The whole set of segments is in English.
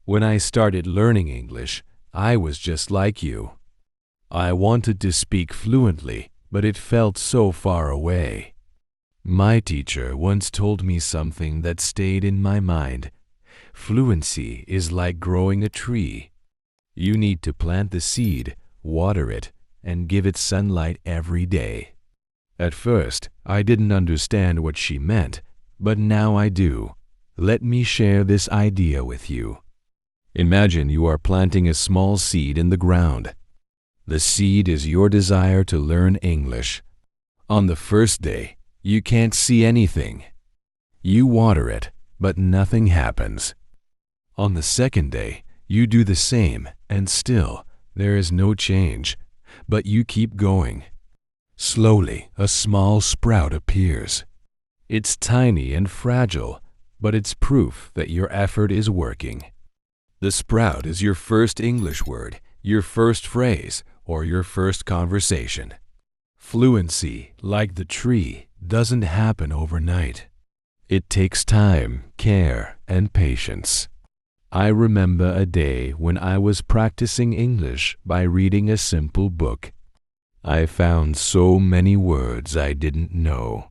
When I started learning English, I was just like you. I wanted to speak fluently, but it felt so far away. My teacher once told me something that stayed in my mind. Fluency is like growing a tree. You need to plant the seed, water it, and give it sunlight every day. At first, I didn't understand what she meant, but now I do. Let me share this idea with you. Imagine you are planting a small seed in the ground. The seed is your desire to learn English. On the first day, you can't see anything. You water it, but nothing happens. On the second day, you do the same, and still, there is no change, but you keep going. Slowly, a small sprout appears. It's tiny and fragile, but it's proof that your effort is working. The sprout is your first English word, your first phrase, or your first conversation. Fluency, like the tree, doesn't happen overnight. It takes time, care, and patience. I remember a day when I was practicing English by reading a simple book. I found so many words I didn't know.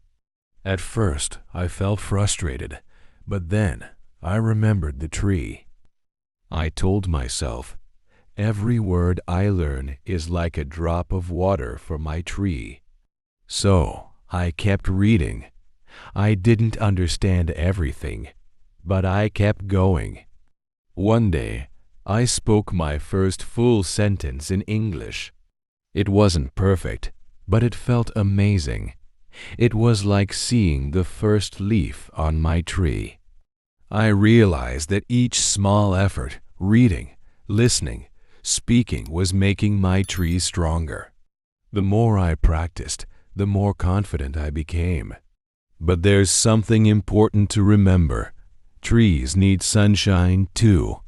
At first, I felt frustrated, but then I remembered the tree. I told myself, every word I learn is like a drop of water for my tree. So I kept reading. I didn't understand everything, but I kept going. One day, I spoke my first full sentence in English. It wasn't perfect, but it felt amazing. It was like seeing the first leaf on my tree. I realized that each small effort, reading, listening, speaking, was making my tree stronger. The more I practiced, the more confident I became. But there's something important to remember. Trees need sunshine too.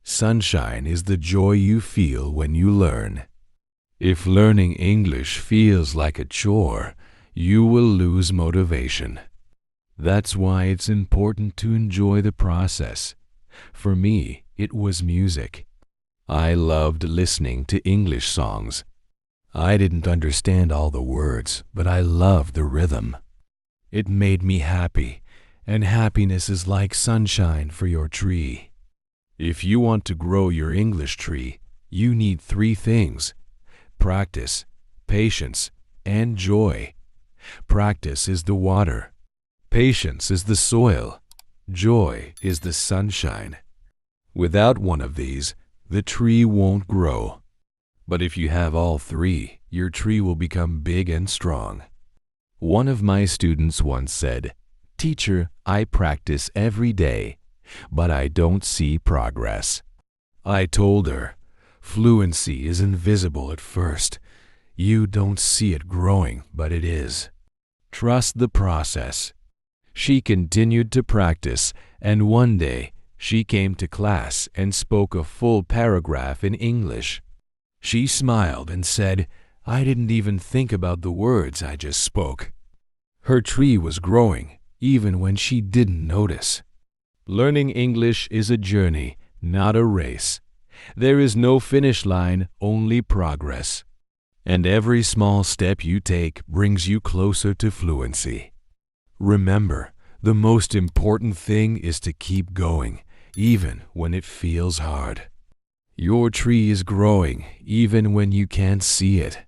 Sunshine is the joy you feel when you learn. If learning English feels like a chore, you will lose motivation. That's why it's important to enjoy the process. For me, it was music. I loved listening to English songs. I didn't understand all the words, but I loved the rhythm. It made me happy, and happiness is like sunshine for your tree. If you want to grow your English tree, you need 3 things: practice, patience, and joy. Practice is the water. Patience is the soil. Joy is the sunshine. Without one of these, the tree won't grow. But if you have all 3, your tree will become big and strong. One of my students once said, "Teacher, I practice every day, but I don't see progress." I told her, fluency is invisible at first. You don't see it growing, but it is. Trust the process. She continued to practice, and one day she came to class and spoke a full paragraph in English. She smiled and said, "I didn't even think about the words I just spoke." Her tree was growing, even when she didn't notice. Learning English is a journey, not a race. There is no finish line, only progress. And every small step you take brings you closer to fluency. Remember, the most important thing is to keep going, even when it feels hard. Your tree is growing, even when you can't see it.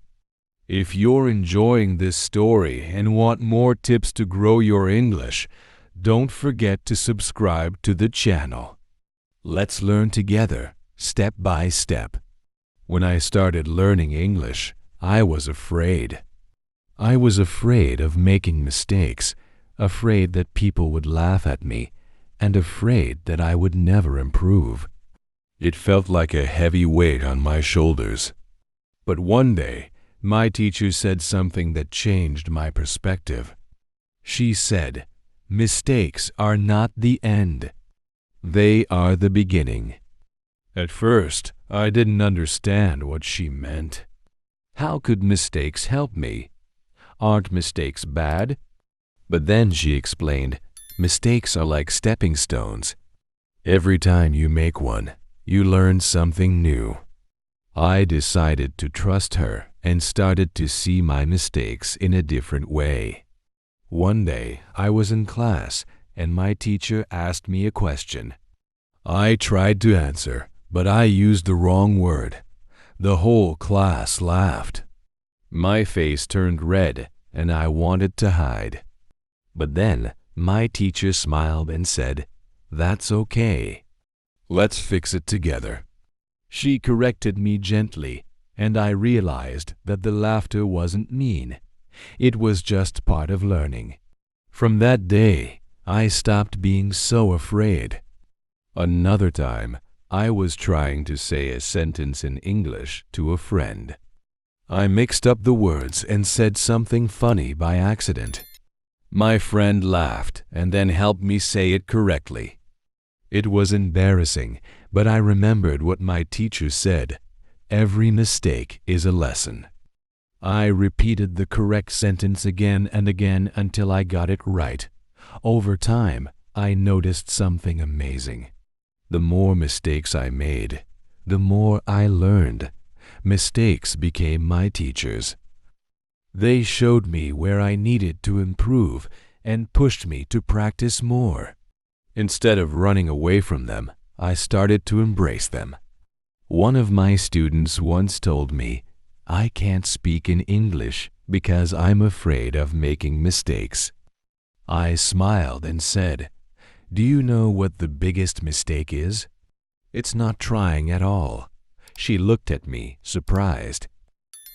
If you're enjoying this story and want more tips to grow your English, don't forget to subscribe to the channel. Let's learn together, step by step. When I started learning English, I was afraid. I was afraid of making mistakes, afraid that people would laugh at me, and afraid that I would never improve. It felt like a heavy weight on my shoulders. But one day, my teacher said something that changed my perspective. She said, "Mistakes are not the end. They are the beginning." At first, I didn't understand what she meant. How could mistakes help me? Aren't mistakes bad? But then she explained, mistakes are like stepping stones. Every time you make one, you learn something new. I decided to trust her and started to see my mistakes in a different way. One day, I was in class and my teacher asked me a question. I tried to answer, but I used the wrong word. The whole class laughed. My face turned red and I wanted to hide. But then my teacher smiled and said, "That's okay. Let's fix it together." She corrected me gently, and I realized that the laughter wasn't mean. It was just part of learning. From that day, I stopped being so afraid. Another time, I was trying to say a sentence in English to a friend. I mixed up the words and said something funny by accident. My friend laughed and then helped me say it correctly. It was embarrassing, but I remembered what my teacher said. Every mistake is a lesson. I repeated the correct sentence again and again until I got it right. Over time, I noticed something amazing. The more mistakes I made, the more I learned. Mistakes became my teachers. They showed me where I needed to improve and pushed me to practice more. Instead of running away from them, I started to embrace them. One of my students once told me, "I can't speak in English because I'm afraid of making mistakes." I smiled and said, "Do you know what the biggest mistake is? It's not trying at all." She looked at me, surprised.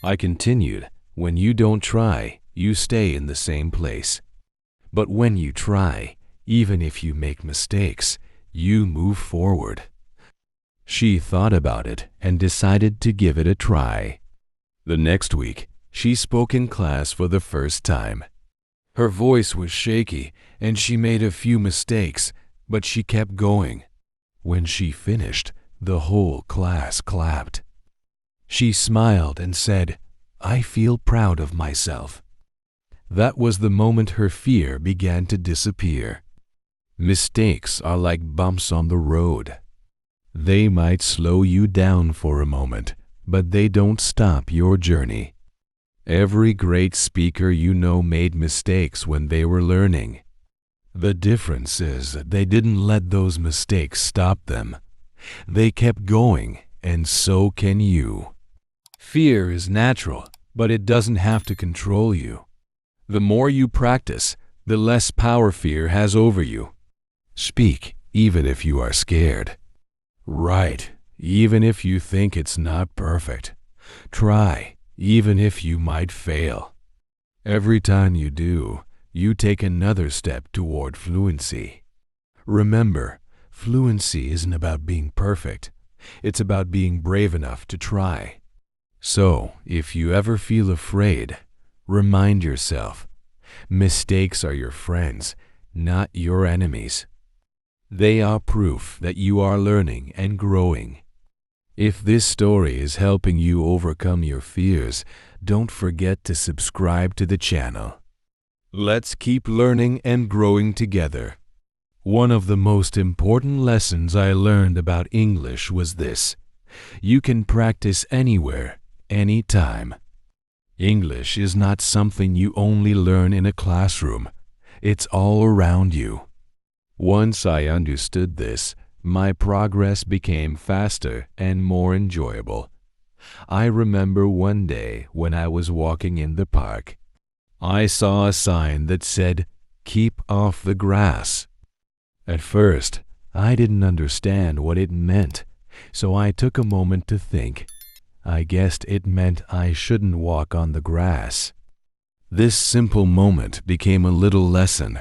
I continued, "When you don't try, you stay in the same place. But when you try, even if you make mistakes, you move forward." She thought about it and decided to give it a try. The next week, she spoke in class for the first time. Her voice was shaky and she made a few mistakes, but she kept going. When she finished, the whole class clapped. She smiled and said, "I feel proud of myself." That was the moment her fear began to disappear. Mistakes are like bumps on the road. They might slow you down for a moment, but they don't stop your journey. Every great speaker you know made mistakes when they were learning. The difference is that they didn't let those mistakes stop them. They kept going, and so can you. Fear is natural, but it doesn't have to control you. The more you practice, the less power fear has over you. Speak, even if you are scared. Write, even if you think it's not perfect. Try, even if you might fail. Every time you do, you take another step toward fluency. Remember, fluency isn't about being perfect. It's about being brave enough to try. So, if you ever feel afraid, remind yourself, mistakes are your friends, not your enemies. They are proof that you are learning and growing. If this story is helping you overcome your fears, don't forget to subscribe to the channel. Let's keep learning and growing together. One of the most important lessons I learned about English was this: you can practice anywhere, anytime. English is not something you only learn in a classroom. It's all around you. Once I understood this, my progress became faster and more enjoyable. I remember one day when I was walking in the park. I saw a sign that said, "Keep off the grass." At first, I didn't understand what it meant, so I took a moment to think. I guessed it meant I shouldn't walk on the grass. This simple moment became a little lesson.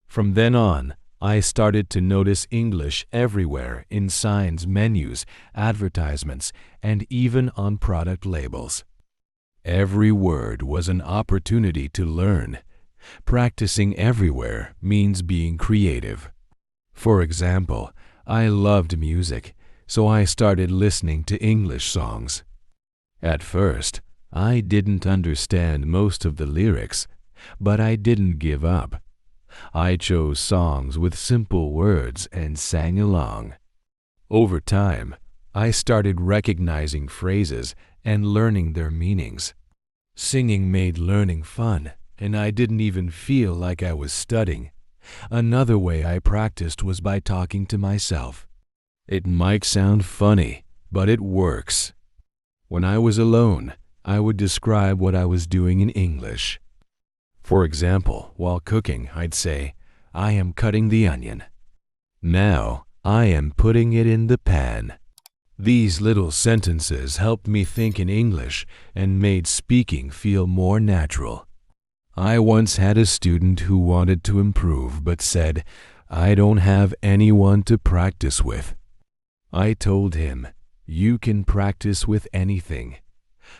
From then on, I started to notice English everywhere in signs, menus, advertisements, and even on product labels. Every word was an opportunity to learn. Practicing everywhere means being creative. For example, I loved music, so I started listening to English songs. At first, I didn't understand most of the lyrics, but I didn't give up. I chose songs with simple words and sang along. Over time, I started recognizing phrases and learning their meanings. Singing made learning fun, and I didn't even feel like I was studying. Another way I practiced was by talking to myself. It might sound funny, but it works. When I was alone, I would describe what I was doing in English. For example, while cooking, I'd say, "I am cutting the onion." Now, "I am putting it in the pan." These little sentences helped me think in English and made speaking feel more natural. I once had a student who wanted to improve but said, "I don't have anyone to practice with." I told him, "You can practice with anything."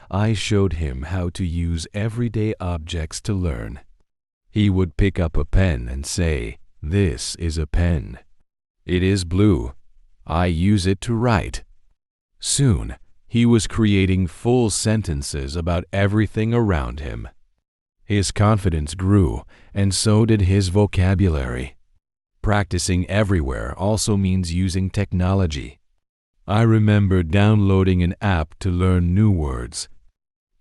I showed him how to use everyday objects to learn. He would pick up a pen and say, "This is a pen. It is blue. I use it to write." Soon, he was creating full sentences about everything around him. His confidence grew, and so did his vocabulary. Practicing everywhere also means using technology. I remember downloading an app to learn new words.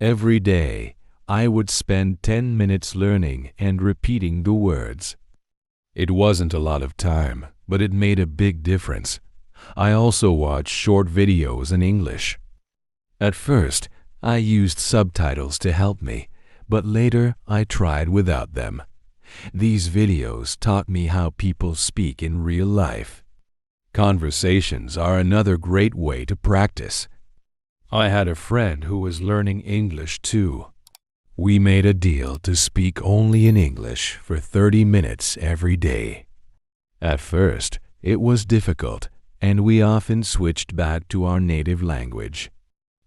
Every day, I would spend 10 minutes learning and repeating the words. It wasn't a lot of time, but it made a big difference. I also watched short videos in English. At first, I used subtitles to help me, but later I tried without them. These videos taught me how people speak in real life. Conversations are another great way to practice. I had a friend who was learning English too. We made a deal to speak only in English for 30 minutes every day. At first, it was difficult, and we often switched back to our native language.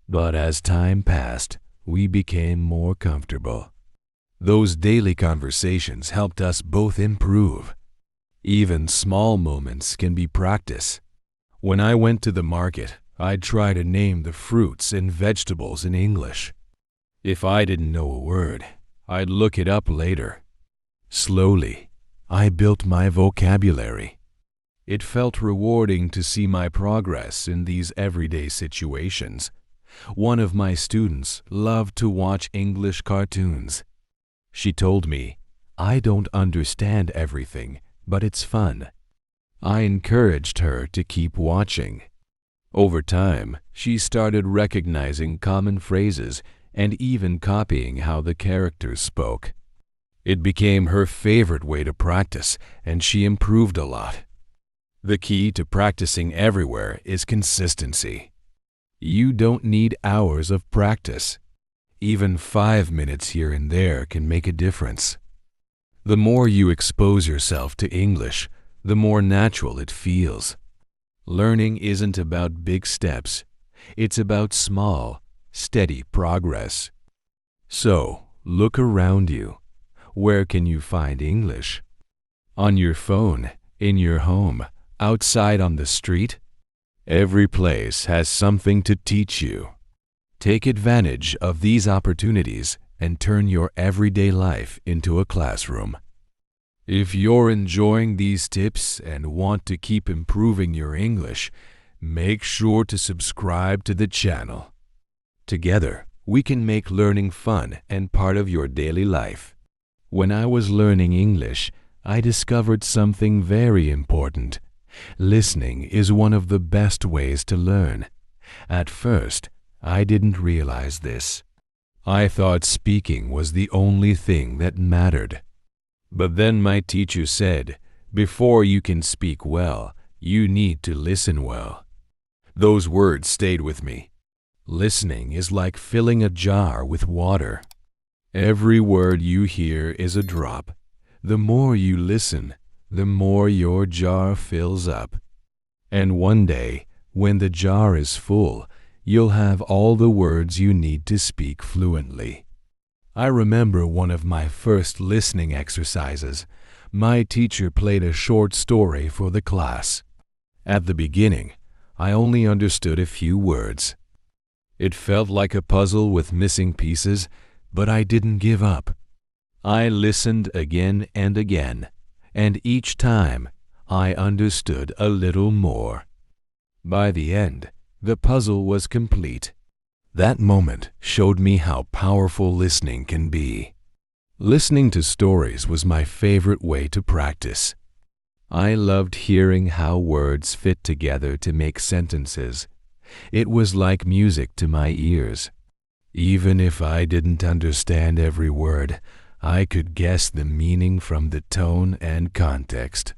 But as time passed, we became more comfortable. Those daily conversations helped us both improve. Even small moments can be practice. When I went to the market, I'd try to name the fruits and vegetables in English. If I didn't know a word, I'd look it up later. Slowly, I built my vocabulary. It felt rewarding to see my progress in these everyday situations. One of my students loved to watch English cartoons. She told me, "I don't understand everything, but it's fun." I encouraged her to keep watching. Over time, she started recognizing common phrases and even copying how the characters spoke. It became her favorite way to practice, and she improved a lot. The key to practicing everywhere is consistency. You don't need hours of practice. Even 5 minutes here and there can make a difference. The more you expose yourself to English, the more natural it feels. Learning isn't about big steps. It's about small, steady progress. So, look around you. Where can you find English? On your phone, in your home, outside on the street? Every place has something to teach you. Take advantage of these opportunities and turn your everyday life into a classroom. If you're enjoying these tips and want to keep improving your English, make sure to subscribe to the channel. Together, we can make learning fun and part of your daily life. When I was learning English, I discovered something very important. Listening is one of the best ways to learn. At first, I didn't realize this. I thought speaking was the only thing that mattered. But then my teacher said, before you can speak well, you need to listen well. Those words stayed with me. Listening is like filling a jar with water. Every word you hear is a drop. The more you listen, the more your jar fills up. And one day, when the jar is full, you'll have all the words you need to speak fluently. I remember one of my first listening exercises. My teacher played a short story for the class. At the beginning, I only understood a few words. It felt like a puzzle with missing pieces, but I didn't give up. I listened again and again. and each time I understood a little more. By the end, the puzzle was complete. That moment showed me how powerful listening can be. Listening to stories was my favorite way to practice. I loved hearing how words fit together to make sentences. It was like music to my ears. Even if I didn't understand every word, I could guess the meaning from the tone and context.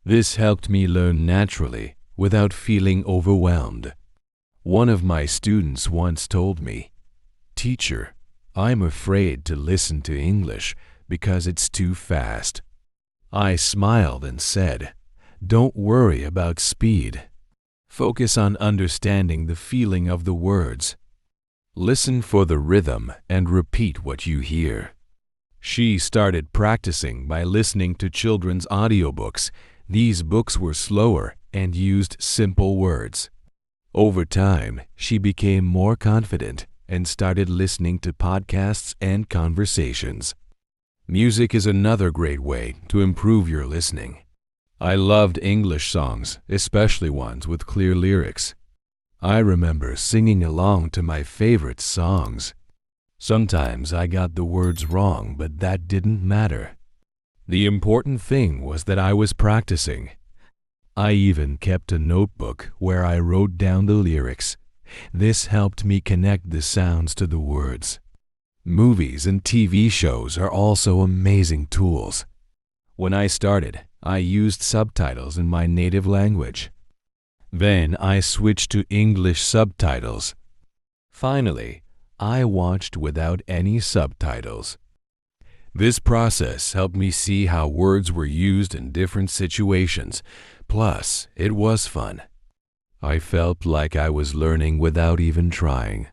This helped me learn naturally without feeling overwhelmed. One of my students once told me, "Teacher, I'm afraid to listen to English because it's too fast." I smiled and said, "Don't worry about speed. Focus on understanding the feeling of the words. Listen for the rhythm and repeat what you hear." She started practicing by listening to children's audiobooks. These books were slower and used simple words. Over time, she became more confident and started listening to podcasts and conversations. Music is another great way to improve your listening. I loved English songs, especially ones with clear lyrics. I remember singing along to my favorite songs. Sometimes I got the words wrong, but that didn't matter. The important thing was that I was practicing. I even kept a notebook where I wrote down the lyrics. This helped me connect the sounds to the words. Movies and TV shows are also amazing tools. When I started, I used subtitles in my native language. Then I switched to English subtitles. Finally, I watched without any subtitles. This process helped me see how words were used in different situations. Plus, it was fun. I felt like I was learning without even trying.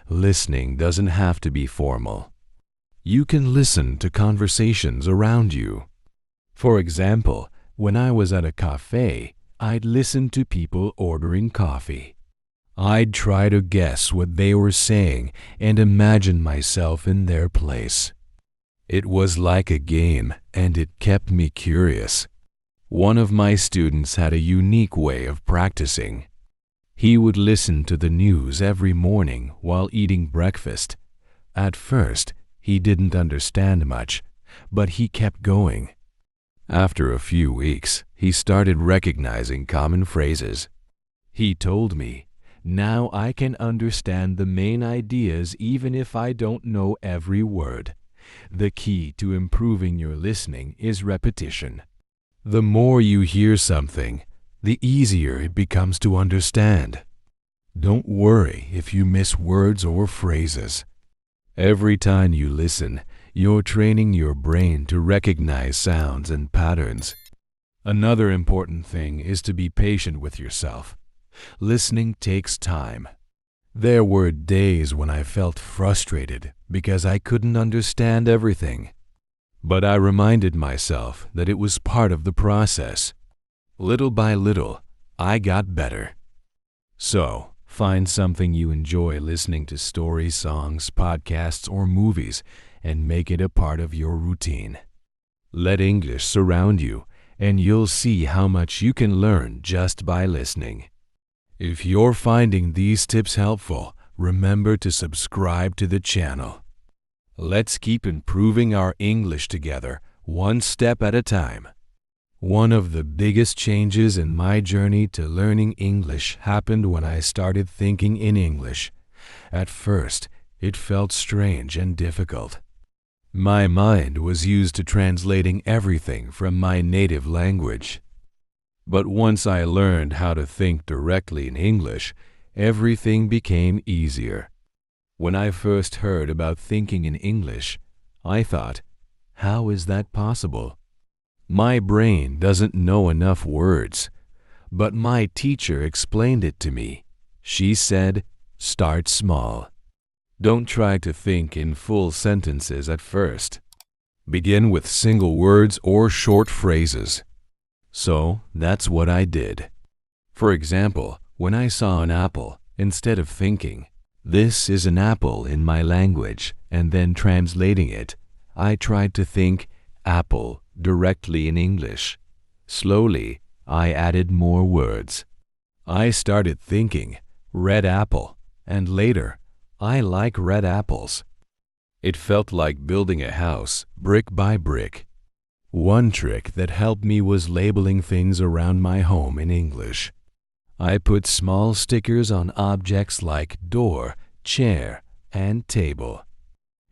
Listening doesn't have to be formal. You can listen to conversations around you. For example, when I was at a cafe, I'd listen to people ordering coffee. I'd try to guess what they were saying and imagine myself in their place. It was like a game, and it kept me curious. One of my students had a unique way of practicing. He would listen to the news every morning while eating breakfast. At first, he didn't understand much, but he kept going. After a few weeks, he started recognizing common phrases. He told me, "Now I can understand the main ideas even if I don't know every word." The key to improving your listening is repetition. The more you hear something, the easier it becomes to understand. Don't worry if you miss words or phrases. Every time you listen, you're training your brain to recognize sounds and patterns. Another important thing is to be patient with yourself. Listening takes time. There were days when I felt frustrated because I couldn't understand everything. But I reminded myself that it was part of the process. Little by little, I got better. So, find something you enjoy listening to: stories, songs, podcasts, or movies, and make it a part of your routine. Let English surround you, and you'll see how much you can learn just by listening. If you're finding these tips helpful, remember to subscribe to the channel. Let's keep improving our English together, one step at a time. One of the biggest changes in my journey to learning English happened when I started thinking in English. At first, it felt strange and difficult. My mind was used to translating everything from my native language. But once I learned how to think directly in English, everything became easier. When I first heard about thinking in English, I thought, how is that possible? My brain doesn't know enough words. But my teacher explained it to me. She said, start small. Don't try to think in full sentences at first. Begin with single words or short phrases. So that's what I did. For example, when I saw an apple, instead of thinking, this is an apple in my language, and then translating it, I tried to think, apple directly in English. Slowly, I added more words. I started thinking red apple, and later, I like red apples. It felt like building a house brick by brick. One trick that helped me was labeling things around my home in English. I put small stickers on objects like door, chair, and table.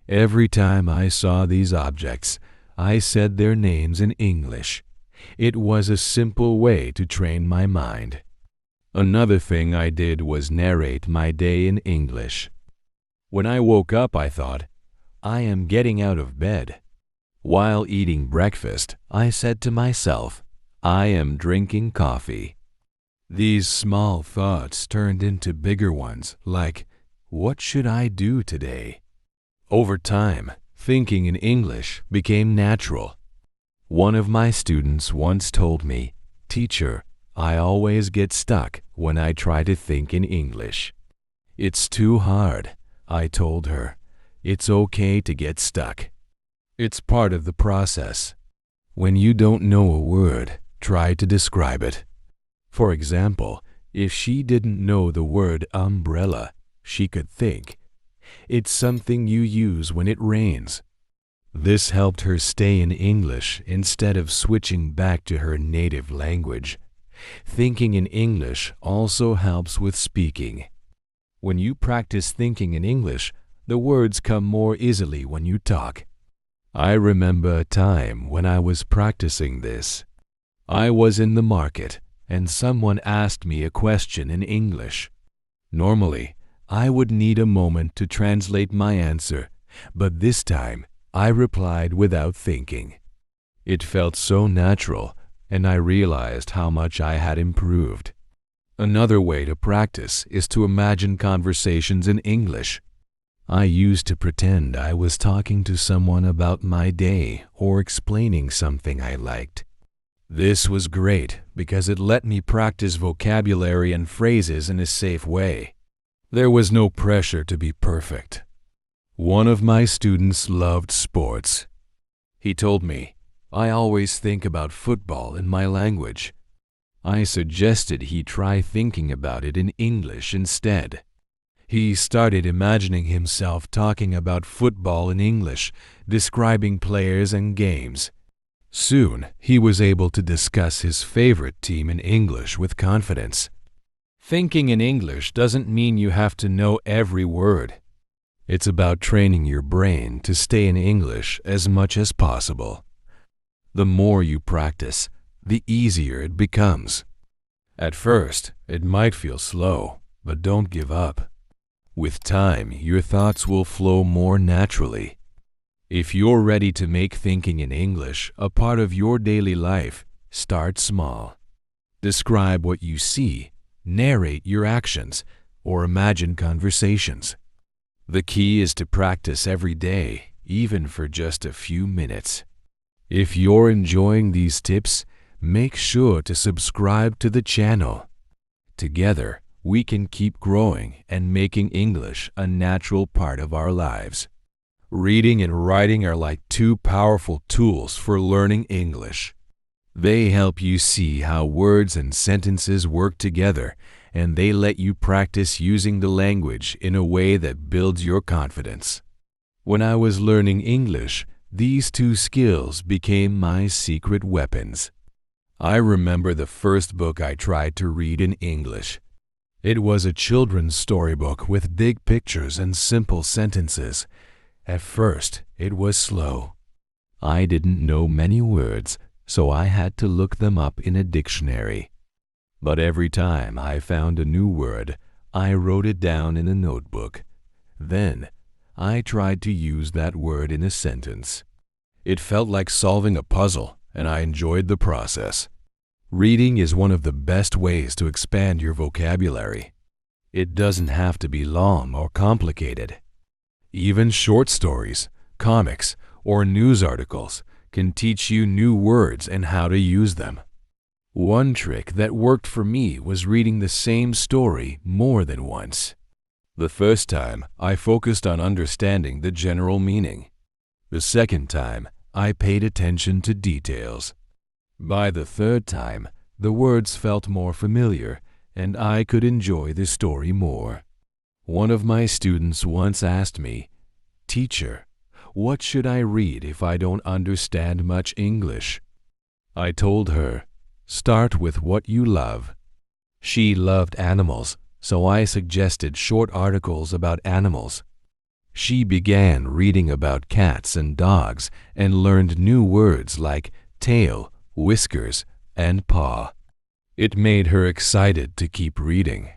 Every time I saw these objects, I said their names in English. It was a simple way to train my mind. Another thing I did was narrate my day in English. When I woke up, I thought, I am getting out of bed. While eating breakfast, I said to myself, I am drinking coffee. These small thoughts turned into bigger ones, like, what should I do today? Over time, thinking in English became natural. One of my students once told me, "Teacher, I always get stuck when I try to think in English." "It's too hard," I told her. "It's okay to get stuck. It's part of the process. When you don't know a word, try to describe it." For example, if she didn't know the word umbrella, she could think, "It's something you use when it rains." This helped her stay in English instead of switching back to her native language. Thinking in English also helps with speaking. When you practice thinking in English, the words come more easily when you talk. I remember a time when I was practicing this. I was in the market, and someone asked me a question in English. Normally, I would need a moment to translate my answer, but this time I replied without thinking. It felt so natural, and I realized how much I had improved. Another way to practice is to imagine conversations in English. I used to pretend I was talking to someone about my day or explaining something I liked. This was great because it let me practice vocabulary and phrases in a safe way. There was no pressure to be perfect. One of my students loved sports. He told me, "I always think about football in my language." I suggested he try thinking about it in English instead. He started imagining himself talking about football in English, describing players and games. Soon, he was able to discuss his favorite team in English with confidence. Thinking in English doesn't mean you have to know every word. It's about training your brain to stay in English as much as possible. The more you practice, the easier it becomes. At first, it might feel slow, but don't give up. With time, your thoughts will flow more naturally. If you're ready to make thinking in English a part of your daily life, start small. Describe what you see, narrate your actions, or imagine conversations. The key is to practice every day, even for just a few minutes. If you're enjoying these tips, make sure to subscribe to the channel. Together, we can keep growing and making English a natural part of our lives. Reading and writing are like two powerful tools for learning English. They help you see how words and sentences work together, and they let you practice using the language in a way that builds your confidence. When I was learning English, these two skills became my secret weapons. I remember the first book I tried to read in English. It was a children's storybook with big pictures and simple sentences. At first, it was slow. I didn't know many words, so I had to look them up in a dictionary. But every time I found a new word, I wrote it down in a notebook. Then, I tried to use that word in a sentence. It felt like solving a puzzle, and I enjoyed the process. Reading is one of the best ways to expand your vocabulary. It doesn't have to be long or complicated. Even short stories, comics, or news articles can teach you new words and how to use them. One trick that worked for me was reading the same story more than once. The first time, I focused on understanding the general meaning. The second time, I paid attention to details. By the third time, the words felt more familiar, and I could enjoy the story more. One of my students once asked me, "Teacher, what should I read if I don't understand much English?" I told her, "Start with what you love." She loved animals, so I suggested short articles about animals. She began reading about cats and dogs and learned new words like tail, whiskers, and paw. It made her excited to keep reading.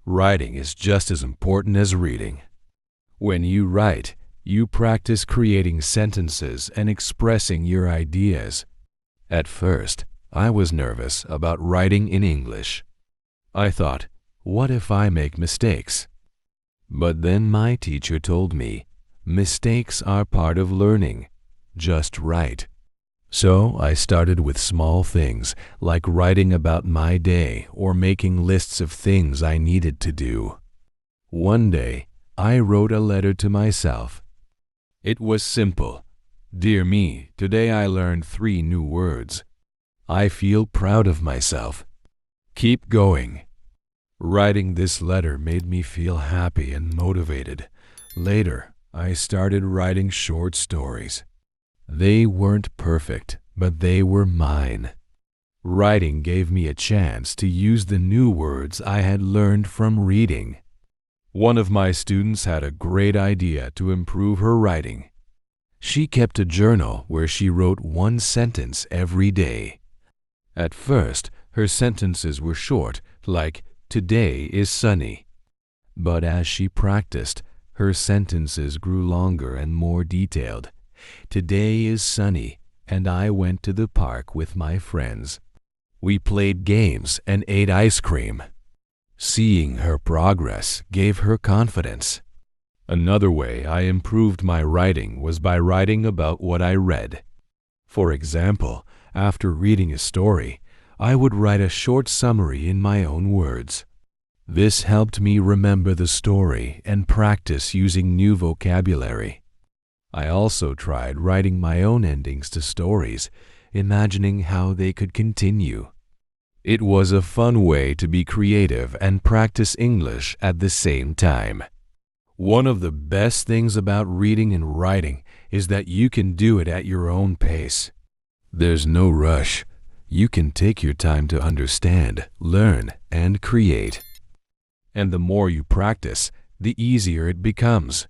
Writing is just as important as reading. When you write, you practice creating sentences and expressing your ideas. At first, I was nervous about writing in English. I thought, what if I make mistakes? But then my teacher told me, mistakes are part of learning. Just write. So I started with small things, like writing about my day or making lists of things I needed to do. One day, I wrote a letter to myself. It was simple. "Dear me, today I learned 3 new words. I feel proud of myself. Keep going." Writing this letter made me feel happy and motivated. Later, I started writing short stories. They weren't perfect, but they were mine. Writing gave me a chance to use the new words I had learned from reading. One of my students had a great idea to improve her writing. She kept a journal where she wrote 1 sentence every day. At first, her sentences were short, like, "Today is sunny." But as she practiced, her sentences grew longer and more detailed. "Today is sunny, and I went to the park with my friends. We played games and ate ice cream." Seeing her progress gave her confidence. Another way I improved my writing was by writing about what I read. For example, after reading a story, I would write a short summary in my own words. This helped me remember the story and practice using new vocabulary. I also tried writing my own endings to stories, imagining how they could continue. It was a fun way to be creative and practice English at the same time. One of the best things about reading and writing is that you can do it at your own pace. There's no rush. You can take your time to understand, learn, and create. And the more you practice, the easier it becomes.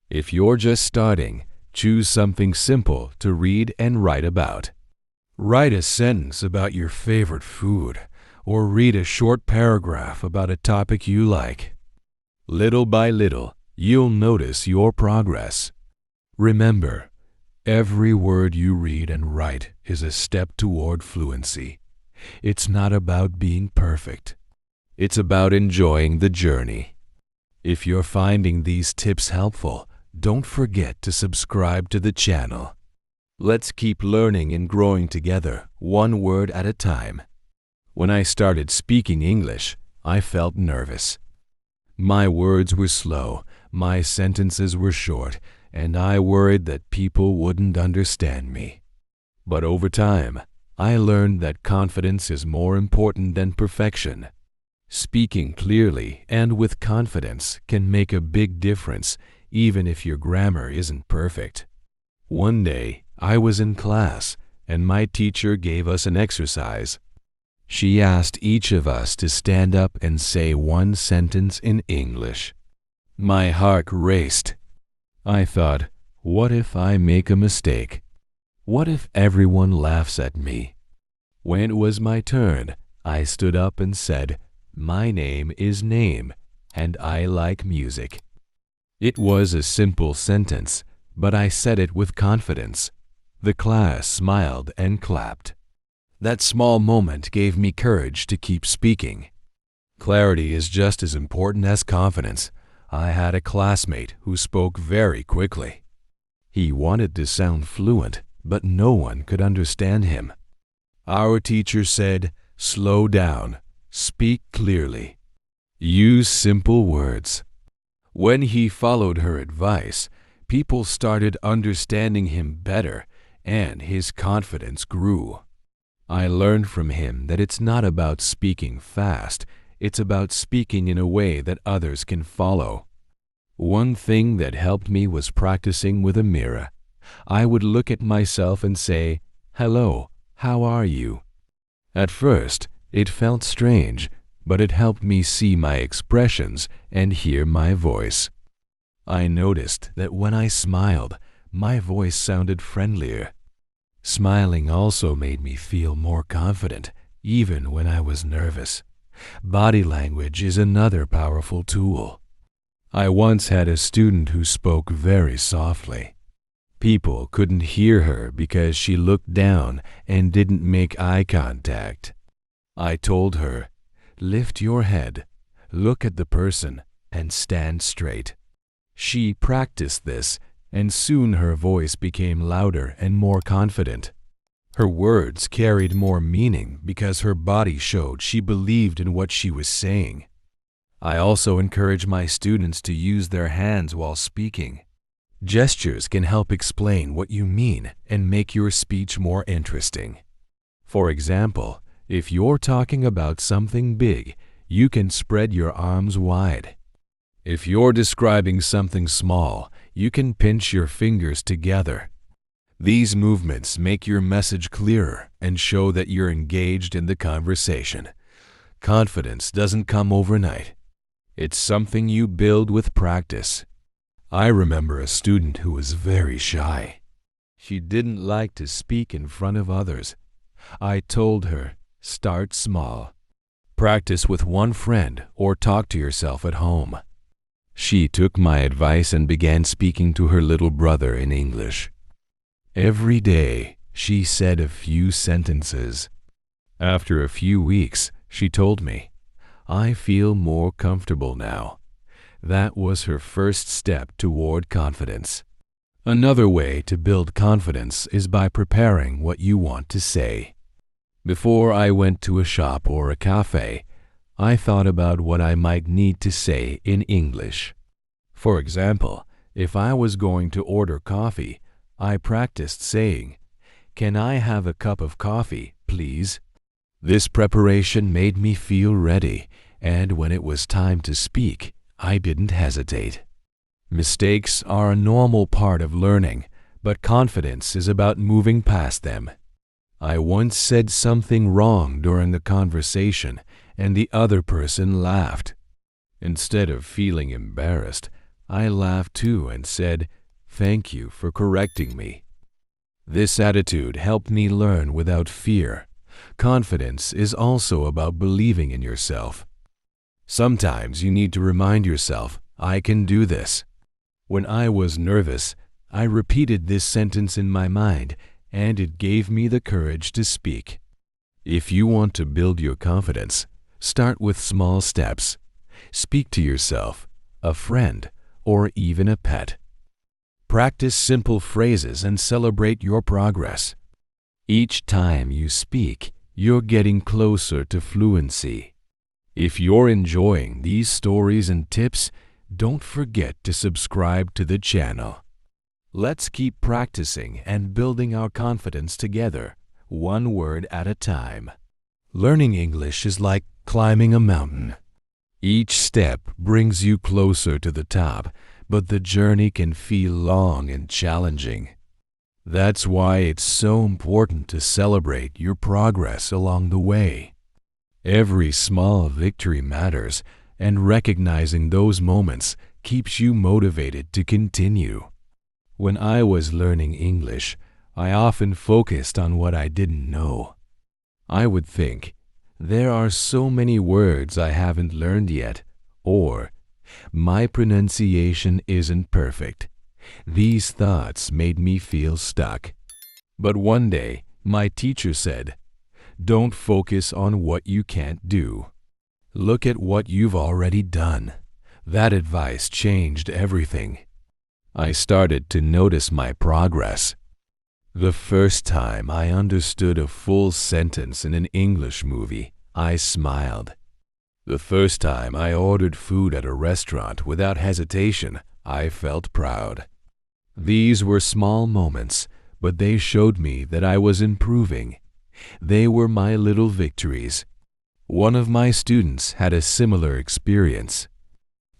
If you're just starting, choose something simple to read and write about. Write a sentence about your favorite food, or read a short paragraph about a topic you like. Little by little, you'll notice your progress. Remember, every word you read and write is a step toward fluency. It's not about being perfect. It's about enjoying the journey. If you're finding these tips helpful, don't forget to subscribe to the channel. Let's keep learning and growing together, one word at a time. When I started speaking English, I felt nervous. My words were slow, my sentences were short, and I worried that people wouldn't understand me. But over time, I learned that confidence is more important than perfection. Speaking clearly and with confidence can make a big difference, even if your grammar isn't perfect. One day, I was in class, and my teacher gave us an exercise. She asked each of us to stand up and say 1 sentence in English. My heart raced. I thought, what if I make a mistake? What if everyone laughs at me? When it was my turn, I stood up and said, "My name is Name, and I like music." It was a simple sentence, but I said it with confidence. The class smiled and clapped. That small moment gave me courage to keep speaking. Clarity is just as important as confidence. I had a classmate who spoke very quickly. He wanted to sound fluent, but no one could understand him. Our teacher said, "Slow down, speak clearly, use simple words." When he followed her advice, people started understanding him better, and his confidence grew. I learned from him that it's not about speaking fast, it's about speaking in a way that others can follow. One thing that helped me was practicing with a mirror. I would look at myself and say, "Hello, how are you?" At first, it felt strange, but it helped me see my expressions and hear my voice. I noticed that when I smiled, my voice sounded friendlier. Smiling also made me feel more confident, even when I was nervous. Body language is another powerful tool. I once had a student who spoke very softly. People couldn't hear her because she looked down and didn't make eye contact. I told her, "Lift your head, look at the person, and stand straight." She practiced this, and soon her voice became louder and more confident. Her words carried more meaning because her body showed she believed in what she was saying. I also encourage my students to use their hands while speaking. Gestures can help explain what you mean and make your speech more interesting. For example, if you're talking about something big, you can spread your arms wide. If you're describing something small, you can pinch your fingers together. These movements make your message clearer and show that you're engaged in the conversation. Confidence doesn't come overnight. It's something you build with practice. I remember a student who was very shy. She didn't like to speak in front of others. I told her, "Start small. Practice with one friend or talk to yourself at home." She took my advice and began speaking to her little brother in English. Every day, she said a few sentences. After a few weeks, she told me, "I feel more comfortable now." That was her first step toward confidence. Another way to build confidence is by preparing what you want to say. Before I went to a shop or a cafe, I thought about what I might need to say in English. For example, if I was going to order coffee, I practiced saying, "Can I have a cup of coffee, please?" This preparation made me feel ready, and when it was time to speak, I didn't hesitate. Mistakes are a normal part of learning, but confidence is about moving past them. I once said something wrong during the conversation, and the other person laughed. Instead of feeling embarrassed, I laughed too and said, "Thank you for correcting me." This attitude helped me learn without fear. Confidence is also about believing in yourself. Sometimes you need to remind yourself, "I can do this." When I was nervous, I repeated this sentence in my mind, and it gave me the courage to speak. If you want to build your confidence, start with small steps. Speak to yourself, a friend, or even a pet. Practice simple phrases and celebrate your progress. Each time you speak, you're getting closer to fluency. If you're enjoying these stories and tips, don't forget to subscribe to the channel. Let's keep practicing and building our confidence together, one word at a time. Learning English is like climbing a mountain. Each step brings you closer to the top, but the journey can feel long and challenging. That's why it's so important to celebrate your progress along the way. Every small victory matters, and recognizing those moments keeps you motivated to continue. When I was learning English, I often focused on what I didn't know. I would think, "There are so many words I haven't learned yet," or "My pronunciation isn't perfect." These thoughts made me feel stuck. But one day, my teacher said, "Don't focus on what you can't do. Look at what you've already done." That advice changed everything. I started to notice my progress. The first time I understood a full sentence in an English movie, I smiled. The first time I ordered food at a restaurant without hesitation, I felt proud. These were small moments, but they showed me that I was improving. They were my little victories. One of my students had a similar experience.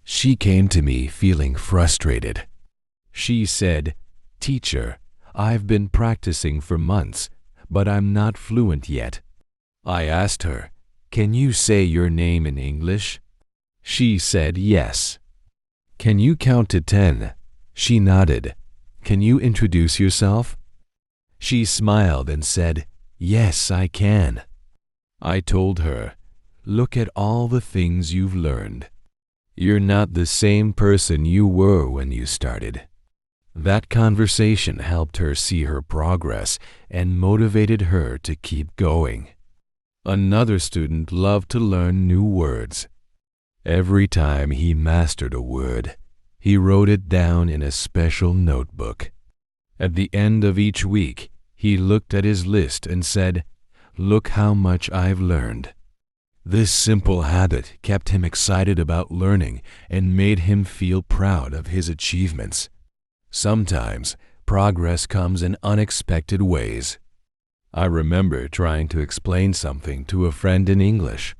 She came to me feeling frustrated. She said, "Teacher, I've been practicing for months, but I'm not fluent yet." I asked her, "Can you say your name in English?" She said yes. "Can you count to 10? She nodded. "Can you introduce yourself?" She smiled and said, "Yes, I can." I told her, "Look at all the things you've learned. You're not the same person you were when you started." That conversation helped her see her progress and motivated her to keep going. Another student loved to learn new words. Every time he mastered a word, he wrote it down in a special notebook. At the end of each week, he looked at his list and said, "Look how much I've learned." This simple habit kept him excited about learning and made him feel proud of his achievements. Sometimes, progress comes in unexpected ways. I remember trying to explain something to a friend in English.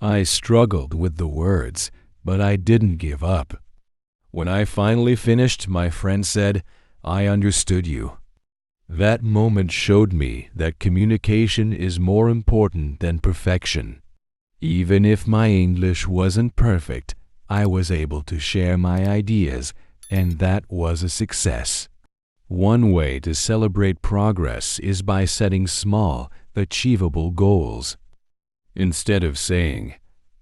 I struggled with the words, but I didn't give up. When I finally finished, my friend said, "I understood you." That moment showed me that communication is more important than perfection. Even if my English wasn't perfect, I was able to share my ideas, and that was a success. One way to celebrate progress is by setting small, achievable goals. Instead of saying,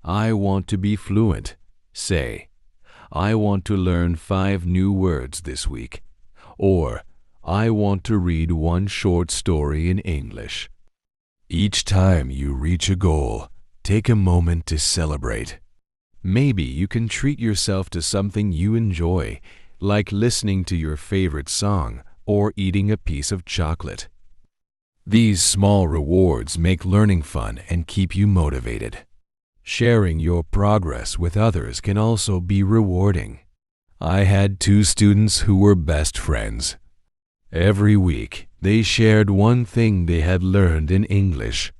"I want to be fluent," say, "I want to learn 5 new words this week," or "I want to read 1 short story in English." Each time you reach a goal, take a moment to celebrate. Maybe you can treat yourself to something you enjoy, like listening to your favorite song or eating a piece of chocolate. These small rewards make learning fun and keep you motivated. Sharing your progress with others can also be rewarding. I had 2 students who were best friends. Every week, they shared one thing they had learned in English.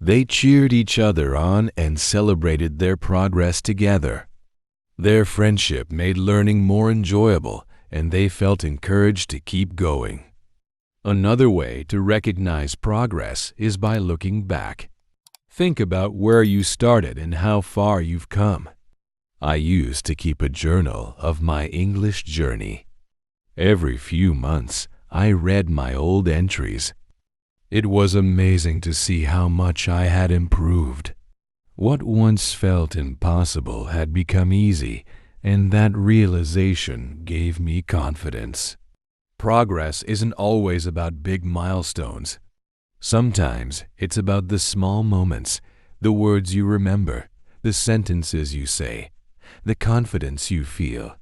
They cheered each other on and celebrated their progress together. Their friendship made learning more enjoyable, and they felt encouraged to keep going. Another way to recognize progress is by looking back. Think about where you started and how far you've come. I used to keep a journal of my English journey. Every few months, I read my old entries. It was amazing to see how much I had improved. What once felt impossible had become easy, and that realization gave me confidence. Progress isn't always about big milestones. Sometimes it's about the small moments, the words you remember, the sentences you say, the confidence you feel.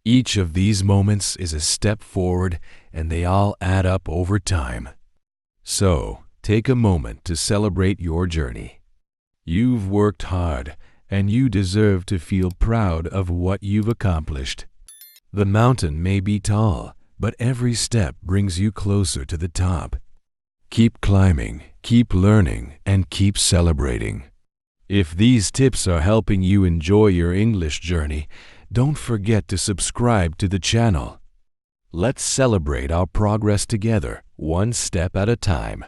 Each of these moments is a step forward, and they all add up over time. So, take a moment to celebrate your journey. You've worked hard, and you deserve to feel proud of what you've accomplished. The mountain may be tall, but every step brings you closer to the top. Keep climbing, keep learning, and keep celebrating. If these tips are helping you enjoy your English journey, don't forget to subscribe to the channel. Let's celebrate our progress together, one step at a time.